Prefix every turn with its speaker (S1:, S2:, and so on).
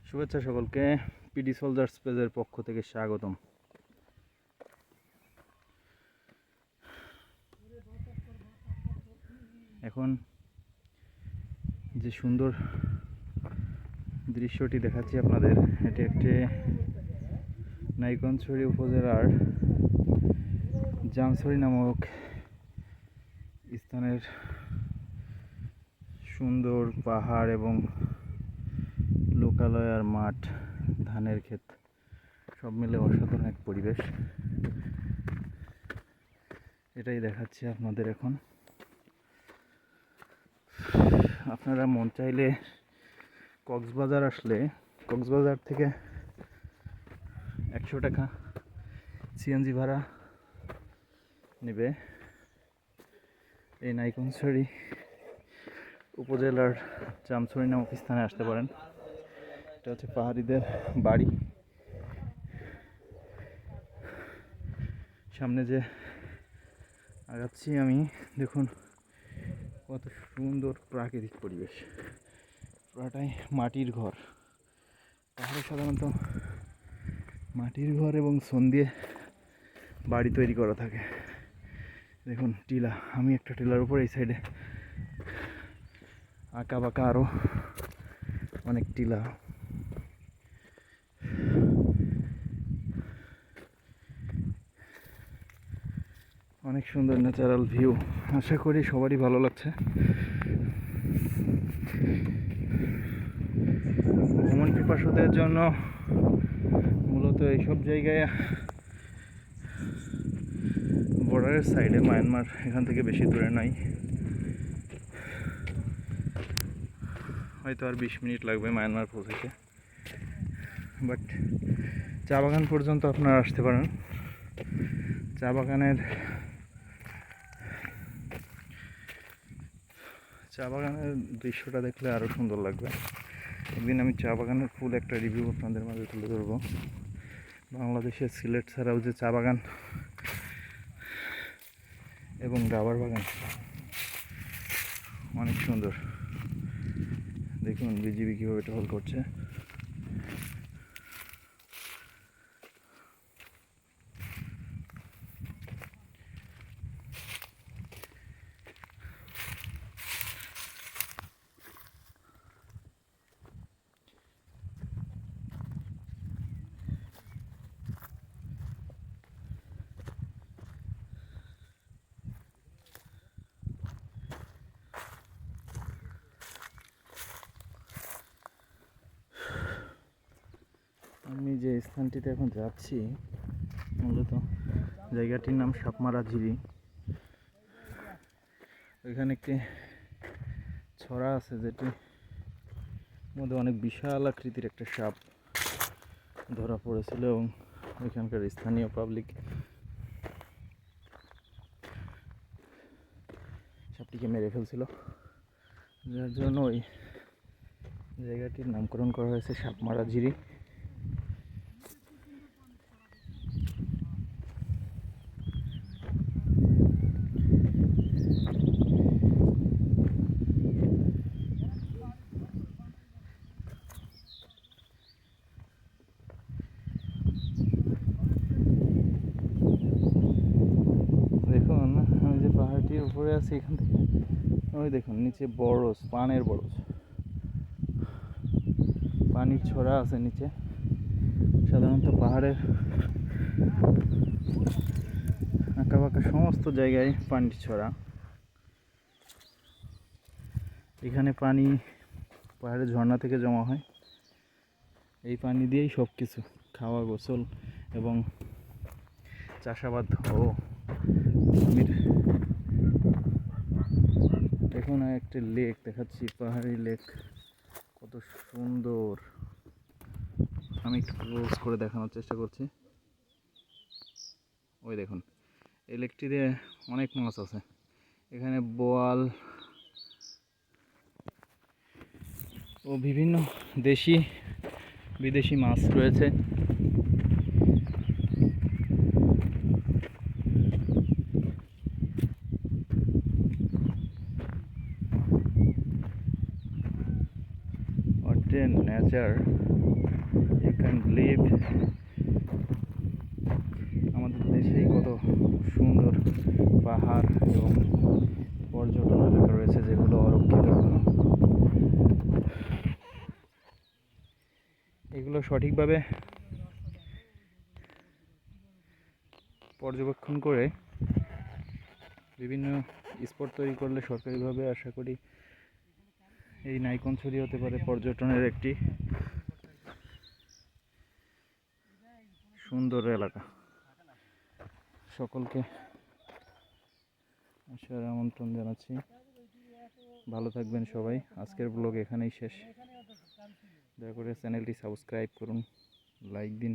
S1: শুভেচ্ছা সকলকে, PD soldiers পেজের পক্ষ থেকে স্বাগতম। এখন যে সুন্দর দৃশ্যটি দেখাচ্ছি আপনাদের, এটি একটি নাইকনছড়ি উপজেলার জামছড়ি নামক স্থানের সুন্দর পাহাড় এবং লোকালয় আর মাঠ, ধানের ক্ষেত সব মিলে অসাধারণ এক পরিবেশ। এটাই দেখাচ্ছি আপনাদের। এখন আপনারা মন চাইলে কক্সবাজার আসলে কক্সবাজার থেকে 100 টাকা সিএনজি ভাড়া নেবে। এই নাইকনছড়ি উপজেলার জামছড়ি নামক স্থানে আসতে পারেন। এটা হচ্ছে পাহাড়িদের বাড়ি। সামনে যে আগাচ্ছি আমি, দেখুন কত সুন্দর প্রাকৃতিক পরিবেশ। পুরাটাই মাটির ঘর। পাহাড়ে সাধারণত মাটির ঘর এবং সন দিয়ে বাড়ি তৈরি করা থাকে। দেখুন টিলা, আমি একটা টিলার উপর, এই সাইডে আঁকা বাঁকা আরও অনেক টিলা। অনেক সুন্দর ন্যাচারাল ভিউ। আশা করি সবারই ভালো লাগছে। ভ্রমণ পিপাসুদের জন্য মূলত এইসব জায়গায় বর্ডারের সাইডে, মায়ানমার এখান থেকে বেশি দূরে নাই, হয়তো আর 20 মিনিট লাগবে মায়ানমার পৌঁছাতে। বাট চা বাগান পর্যন্ত আপনারা আসতে পারেন। চা বাগানের দৃশ্যটা দেখলে আরও সুন্দর লাগবে। একদিন আমি চা বাগানের ফুল একটা রিভিউ আপনাদের মাঝে তুলে ধরবো। বাংলাদেশের সিলেট ছাড়াও যে চা বাগান এবং রাবার বাগান অনেক সুন্দর। দেখুন বিজিবি কীভাবে টহল করছে। আমি যে স্থানটিতে এখন যাচ্ছি, মূলত জায়গাটির নাম সাপমারা ঝিরি। ওইখানে একটি ছড়া আছে, যেটির মধ্যে অনেক বিশাল আকৃতির একটা সাপ ধরা পড়েছিল এবং ওইখানকার স্থানীয় পাবলিক সাপটিকে মেরে ফেলছিল, যার জন্য ওই জায়গাটির নামকরণ করা হয়েছে সাপমারা ঝিরি। দেখুন আমি যে পাহাড়টির উপরে আছি, এখান থেকে ওই দেখুন নিচে বরজ, পানের বরজ, পানির ছড়া আছে নিচে। সাধারণত পাহাড়ের আঁকা বাঁকা সমস্ত জায়গায় পানির ছড়া। এখানে পানি পাহাড়ের ঝর্ণা থেকে জমা হয়। এই পানি দিয়েই সব কিছু, খাওয়া, গোসল এবং চাষাবাদ ও জমির। এখন একটা লেক দেখাচ্ছি, পাহাড়ি লেক, কত সুন্দর। আমি একটু ক্লোজ করে দেখানোর চেষ্টা করছি। ওই দেখুন, এই লেকটি দিয়ে অনেক মাছ আছে। এখানে বোয়াল ও বিভিন্ন দেশি বিদেশি মাছ রয়েছে। যে নেচার, ইউ ক্যান বিলিভ, আমাদের দেশেই কত সুন্দর পাহাড় এবং পর্যটন এলাকা রয়েছে যেগুলো অরক্ষিত এখনো। এগুলো সঠিকভাবে পর্যবেক্ষণ করে বিভিন্ন স্পট তৈরি করলে সরকারিভাবে আশা করি এই নাইকনছড়ি হতে পারে পর্যটনের একটি সুন্দর এলাকা। সকলকে আসার আমন্ত্রণ জানাচ্ছি। ভালো থাকবেন সবাই। আজকের ব্লগ এখানেই শেষ। দয়া করে চ্যানেলটি সাবস্ক্রাইব করুন, লাইক দিন।